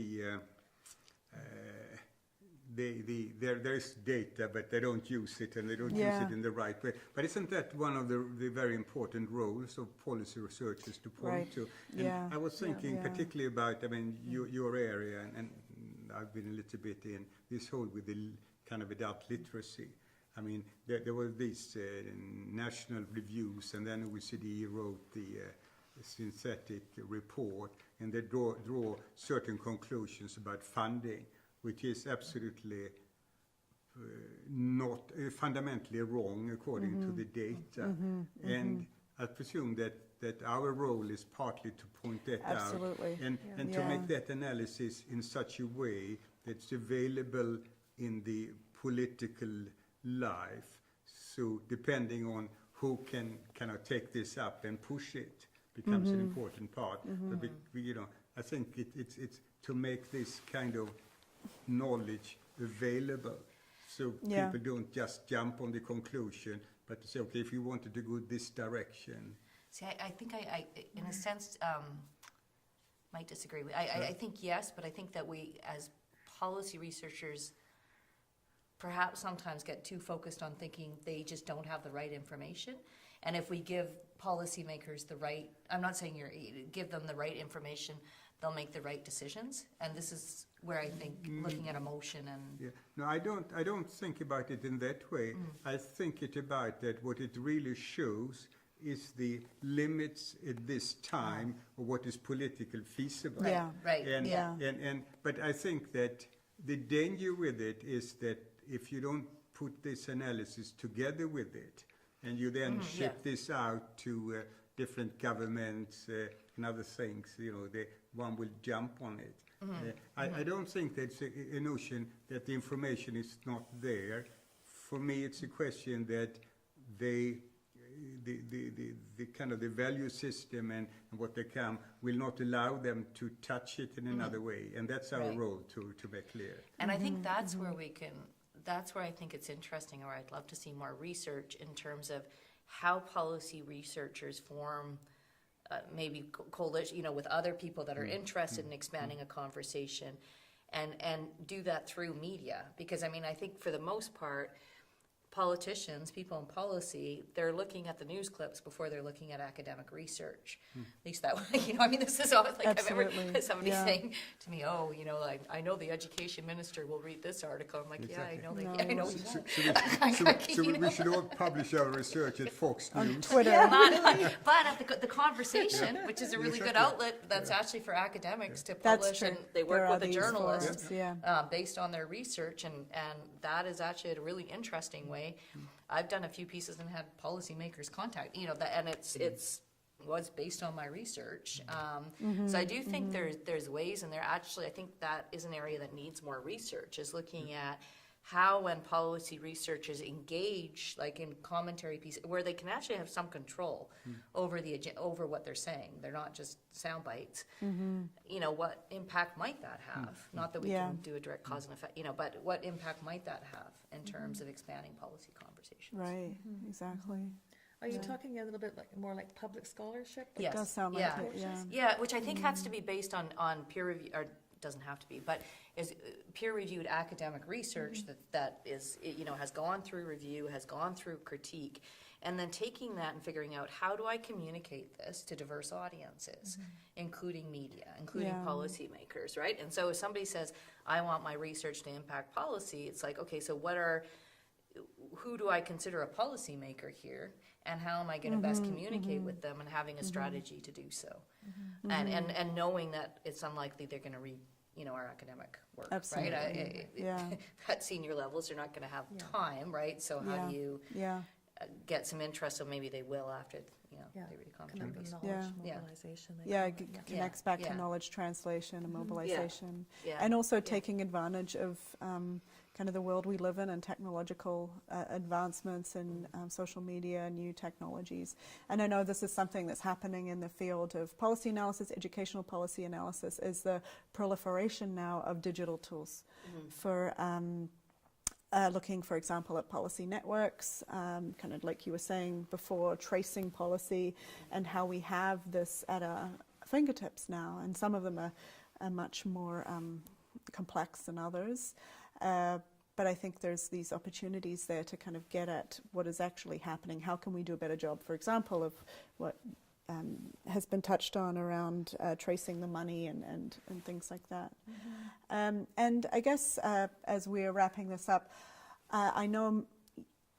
Speaker 2: there's data, but they don't use it, and they don't use it in the right way. But isn't that one of the very important roles of policy researchers to point to? And I was thinking particularly about, your area, and I've been a little bit in this whole with the kind of adult literacy. There were these national reviews, and then OECD wrote the synthetic report, and they draw certain conclusions about funding, which is absolutely not fundamentally wrong according to the data. And I presume that our role is partly to point that
Speaker 1: Absolutely.
Speaker 2: out and to make that analysis in such a way that's available in the political life. So depending on who can kind of take this up and push it becomes an important part. But I think it's to make this kind of knowledge available, so people don't just jump on the conclusion, but to say, okay, if you wanted to go this direction.
Speaker 4: See, I think I in a sense, might disagree. I think yes, but I think that we, as policy researchers perhaps sometimes get too focused on thinking they just don't have the right information. And if we give policymakers the right, I'm not saying give them the right information, they'll make the right decisions. And this is where I think looking at emotion and
Speaker 2: Yeah. No, I don't think about it in that way. I think it about that what it really shows is the limits at this time of what is politically feasible.
Speaker 1: Yeah.
Speaker 4: right.
Speaker 2: And,
Speaker 1: Yeah.
Speaker 2: but I think that the danger with it is that if you don't put this analysis together with it, and you then ship this out to different governments and other things, one will jump on it. I don't think that's a notion that the information is not there. For me, it's a question that the kind of the value system and what they come will not allow them to touch it in another way, and that's our
Speaker 4: Right.
Speaker 2: role to make clear.
Speaker 4: And I think that's where that's where I think it's interesting, or I'd love to see more research in terms of how policy researchers form maybe coalition, with other people that are interested in expanding a conversation, and do that through media. Because I mean, I think for the most part, politicians, people in policy, they're looking at the news clips before they're looking at academic research. At least that way, I mean, this is always like I remember
Speaker 1: Absolutely,
Speaker 4: somebody
Speaker 1: yeah.
Speaker 4: saying to me, "Oh, I know the education minister will read this article." I'm like,
Speaker 2: Exactly.
Speaker 4: "Yeah, I know
Speaker 1: No.
Speaker 4: I know he
Speaker 2: So,
Speaker 4: won't."
Speaker 2: we should all publish our research at Fox News.
Speaker 1: Twitter.
Speaker 4: But at the conversation, which is a really good
Speaker 2: Exactly.
Speaker 4: outlet, that's actually for academics to
Speaker 1: That's
Speaker 4: publish,
Speaker 1: true.
Speaker 4: and they
Speaker 1: There
Speaker 4: work
Speaker 1: are
Speaker 4: with the
Speaker 1: these
Speaker 4: journalists
Speaker 1: forums, yeah.
Speaker 4: based on their research, and that is actually a really interesting way. I've done a few pieces and had policymakers contact, and it's was based on my research. So I do think there's ways, and I think that is an area that needs more research, is looking at how when policy researchers engage, like in commentary pieces, where they can actually have some control over over what they're saying. They're not just sound bites. What impact might that have? Not that we
Speaker 1: Yeah.
Speaker 4: can do a direct cause and effect, but what impact might that have in terms of expanding policy conversations?
Speaker 1: Right, exactly.
Speaker 3: Are you talking a little bit more like public scholarship?
Speaker 4: Yes.
Speaker 1: Does sound like
Speaker 4: yeah.
Speaker 1: it, yeah.
Speaker 4: Yeah, which I think has to be based on peer review, or doesn't have to be, but is peer-reviewed academic research that is, has gone through review, has gone through critique, and then taking that and figuring out, how do I communicate this to diverse audiences, including media, including
Speaker 1: Yeah.
Speaker 4: policymakers, right? And so if somebody says, I want my research to impact policy, it's like, okay, so who do I consider a policymaker here, and how am I going to best communicate with them, and having a strategy to do so, and knowing that it's unlikely they're going to read our academic work,
Speaker 1: Absolutely.
Speaker 4: right?
Speaker 1: Yeah.
Speaker 4: At senior levels, they're not going to have time, right? So how
Speaker 1: Yeah.
Speaker 4: do you
Speaker 1: Yeah,
Speaker 4: get some interest? So maybe they will after
Speaker 3: Yeah.
Speaker 4: they read a
Speaker 3: Kind
Speaker 4: commentary
Speaker 3: of a
Speaker 4: piece.
Speaker 3: knowledge
Speaker 1: Yeah.
Speaker 3: mobilization. they
Speaker 1: yeah,
Speaker 3: call
Speaker 1: it
Speaker 3: it, yeah.
Speaker 1: connects back to
Speaker 4: yeah.
Speaker 1: knowledge translation and mobilization.
Speaker 4: Yeah.
Speaker 1: And also taking advantage of kind of the world we live in, and technological advancements in social media, new technologies. And I know this is something that's happening in the field of policy analysis, educational policy analysis, is the proliferation now of digital tools for looking, for example, at policy networks, kind of like you were saying before, tracing policy, and how we have this at our fingertips now. And some of them are much more complex than others. But I think there's these opportunities there to kind of get at what is actually happening. How can we do a better job, for example, of what has been touched on around tracing the money and things like that. And I guess as we're wrapping this up, I know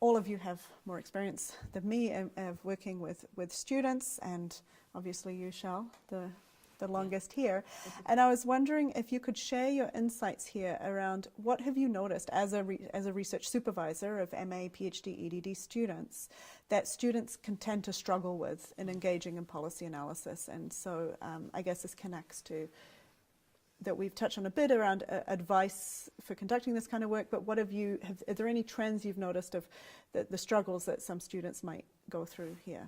Speaker 1: all of you have more experience than me of working with students, and obviously you, Shell, the longest here. And I was wondering if you could share your insights here around what have you noticed as a research supervisor of MA, PhD, EDD students that students can tend to struggle with in engaging in policy analysis. And so I guess this connects to that we've touched on a bit around advice for conducting this kind of work, but what are there any trends you've noticed of the struggles that some students might go through here?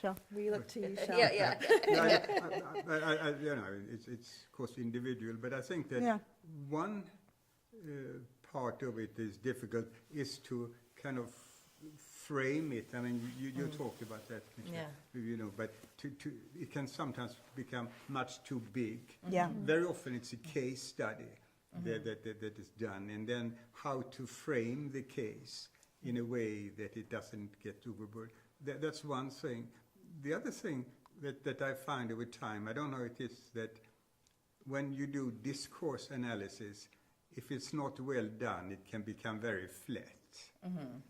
Speaker 1: Shell?
Speaker 3: We look to you, Shell.
Speaker 4: Yeah.
Speaker 2: It's of course individual, but I think that
Speaker 1: Yeah.
Speaker 2: one part of it is difficult is to kind of frame it. I mean, you talked about that, Michelle,
Speaker 4: Yeah.
Speaker 2: you know, but it can sometimes become much too big.
Speaker 1: Yeah.
Speaker 2: Very often it's a case study that is done, and then how to frame the case in a way that it doesn't get overboard. That's one thing. The other thing that I find over time, I don't know if it is that when you do discourse analysis, if it's not well done, it can become very flat.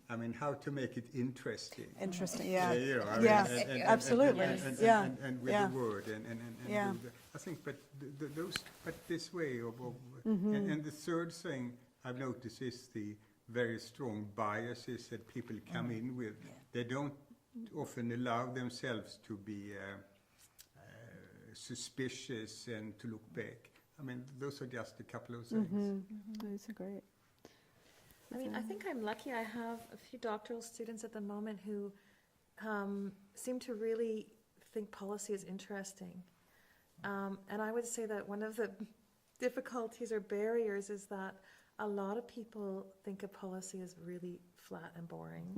Speaker 2: I mean, how to make it interesting.
Speaker 1: Interesting, yeah.
Speaker 2: You know, I mean,
Speaker 1: Yeah, absolutely.
Speaker 2: and with
Speaker 1: Yeah.
Speaker 2: the word and
Speaker 1: Yeah.
Speaker 2: I think, but but this way of
Speaker 1: Mm-hmm.
Speaker 2: and the third thing I've noticed is the very strong biases that people come in with. They don't often allow themselves to be suspicious and to look back. I mean, those are just a couple of things.
Speaker 1: Those are great.
Speaker 3: I mean, I think I'm lucky. I have a few doctoral students at the moment who seem to really think policy is interesting. And I would say that one of the difficulties or barriers is that a lot of people think of policy as really flat and boring,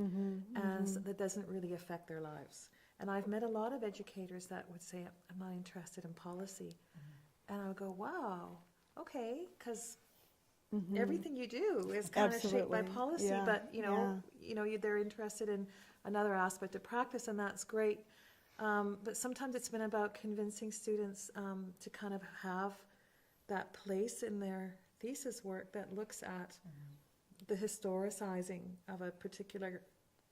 Speaker 3: and that doesn't really affect their lives. And I've met a lot of educators that would say, I'm not interested in policy. And I would go, wow, okay, because everything you do is kind of shaped by
Speaker 1: Absolutely.
Speaker 3: policy,
Speaker 1: Yeah.
Speaker 3: but they're interested in another aspect of practice, and that's great. But sometimes it's been about convincing students to kind of have that place in their thesis work that looks at the historicizing of a particular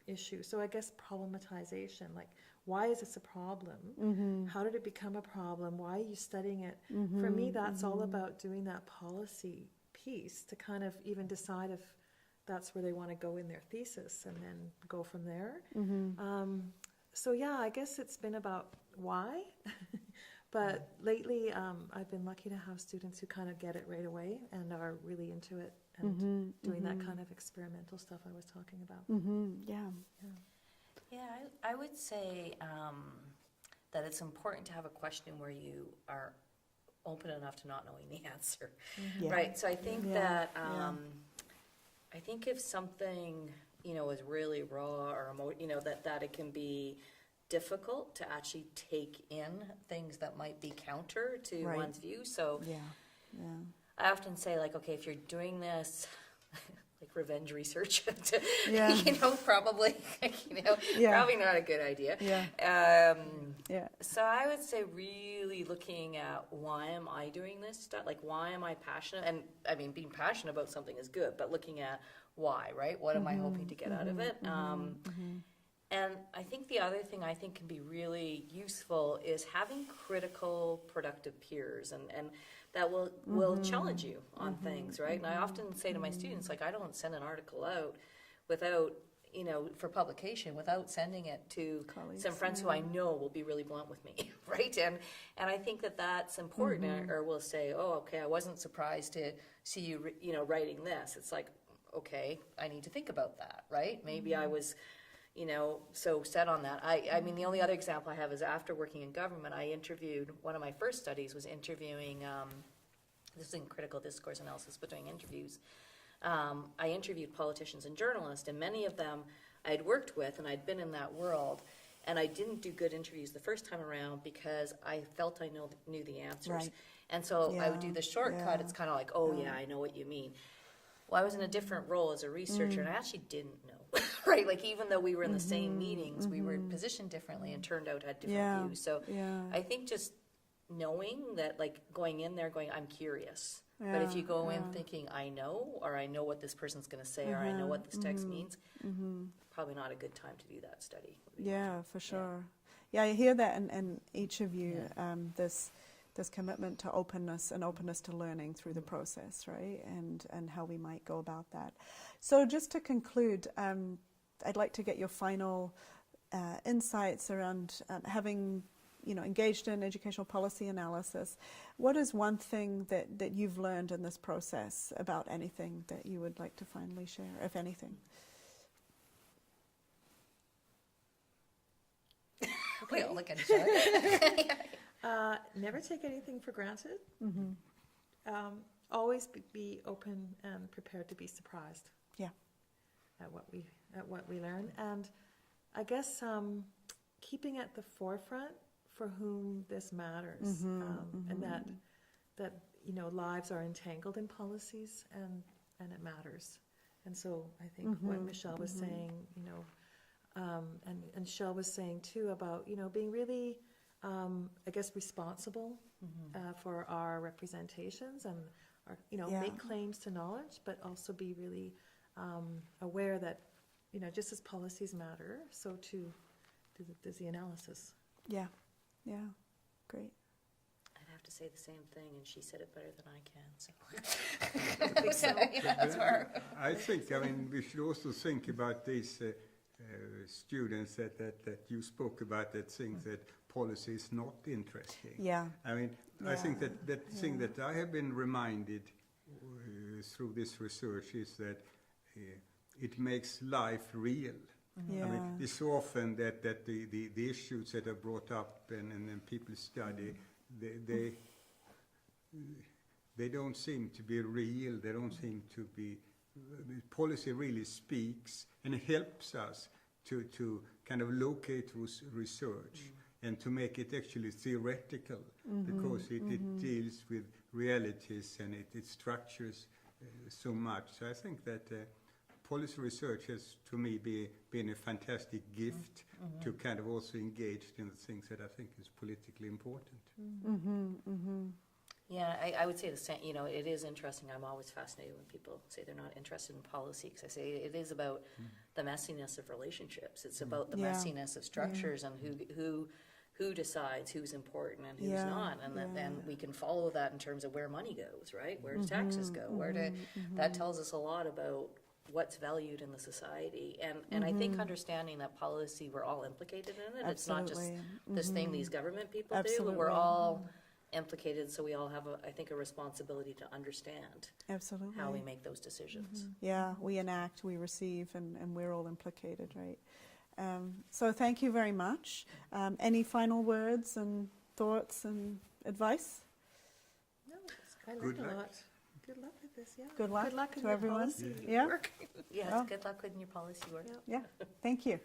Speaker 3: issue. So I guess problematization, like, why is this a problem? How did it become a problem? Why are you studying it? For me, that's all about doing that policy piece to kind of even decide if that's where they want to go in their thesis and then go from there. So yeah, I guess it's been about why. But lately, I've been lucky to have students who kind of get it right away and are really into it and doing that kind of experimental stuff I was talking about.
Speaker 1: Yeah.
Speaker 4: Yeah, I would say that it's important to have a question where you are open enough to not knowing the answer,
Speaker 1: Yeah.
Speaker 4: right? So I think
Speaker 1: Yeah.
Speaker 4: that
Speaker 1: Yeah.
Speaker 4: I think if something is really raw or that it can be difficult to actually take in things that might be counter to
Speaker 1: Right.
Speaker 4: one's view. So
Speaker 1: Yeah. Yeah.
Speaker 4: I often say, like, okay, if you're doing this, like revenge research,
Speaker 1: Yeah.
Speaker 4: probably,
Speaker 1: Yeah.
Speaker 4: probably not a good idea.
Speaker 1: Yeah. Yeah.
Speaker 4: So I would say really looking at why am I doing this stuff? Like, why am I passionate? And I mean, being passionate about something is good, but looking at why, right? What am I hoping to get out of it? And I think the other thing I think can be really useful is having critical, productive peers, and that will challenge you on things, right? And I often say to my students, like, I don't send an article out without, for publication, without sending it to
Speaker 1: Colleagues,
Speaker 4: some friends who I know will be really blunt with me, right? And I think that that's important, or will say, oh, okay, I wasn't surprised to see you, writing this. It's like, okay, I need to think about that, right? Maybe I was, so set on that. I mean, the only other example I have is after working in government, I interviewed, one of my first studies was interviewing, this is in critical discourse analysis, but doing interviews. I interviewed politicians and journalists, and many of them I'd worked with, and I'd been in that world, and I didn't do good interviews the first time around because I felt I knew the answers.
Speaker 1: Right.
Speaker 4: And so I would do
Speaker 1: Yeah,
Speaker 4: the shortcut.
Speaker 1: yeah.
Speaker 4: It's kind of like, oh, yeah, I know what you mean. Well, I was in a different role as a researcher, and I actually didn't know, right? Like, even though we were in the same meetings, we were positioned differently and turned out had different
Speaker 1: Yeah,
Speaker 4: views. So
Speaker 1: yeah.
Speaker 4: I think just knowing that, like, going in there going, I'm curious. But if you go in thinking, I know, or I know what this person's going to say, or I know what this text means, probably not a good time to do that study.
Speaker 1: Yeah, for sure. Yeah, I hear that in each of you, this commitment to openness and openness to learning through the process, right? And how we might go about that. So just to conclude, I'd like to get your final insights around having engaged in educational policy analysis. What is one thing that you've learned in this process about anything that you would like to finally share, if anything?
Speaker 4: We all look at each other.
Speaker 3: Never take anything for granted. Always be open and prepared to be surprised.
Speaker 1: Yeah.
Speaker 3: what we learn, and I guess keeping at the forefront for whom this matters, and that lives are entangled in policies, and it matters. And so I think what Michelle was saying, and Shell was saying too about being really, I guess, responsible for our representations, and make claims to knowledge, but also be really aware that just as policies matter, so too does the analysis.
Speaker 1: Yeah, great.
Speaker 4: I'd have to say the same thing, and she said it better than I can. So,
Speaker 2: I think, we should also think about these students that you spoke about that think that policy is not interesting.
Speaker 1: Yeah.
Speaker 2: I think that thing that I have been reminded through this research is that it makes life real.
Speaker 1: Yeah.
Speaker 2: It's so often that the issues that are brought up and people study, they don't seem to be real. They don't seem to be. Policy really speaks and helps us to kind of locate research and to make it actually theoretical, because it deals with realities and it structures so much. So I think that policy research has, to me, been a fantastic gift to kind of also engage in the things that I think is politically important.
Speaker 4: Yeah, I would say the same. It is interesting. I'm always fascinated when people say they're not interested in policy, because I say it is about the messiness of relationships. It's about the messiness of structures and who decides who's important and who's not, and then we can follow that in terms of where money goes, right? Where do taxes go? That tells us a lot about what's valued in the society, and I think understanding that policy, we're all implicated in it. It's not just this thing these government people do, but we're all implicated, so we all have a responsibility to understand how we make those decisions.
Speaker 1: Yeah, we enact, we receive, and we're all implicated, right? So thank you very much. Any final words and thoughts and advice?
Speaker 3: No, I learned a lot. Good luck with this, yeah.
Speaker 1: Good luck
Speaker 3: in
Speaker 1: to
Speaker 3: your
Speaker 1: everyone.
Speaker 3: policy
Speaker 1: Yeah.
Speaker 3: work.
Speaker 4: Yes,
Speaker 1: Oh.
Speaker 4: good luck with your policy work.
Speaker 1: Yeah, thank you.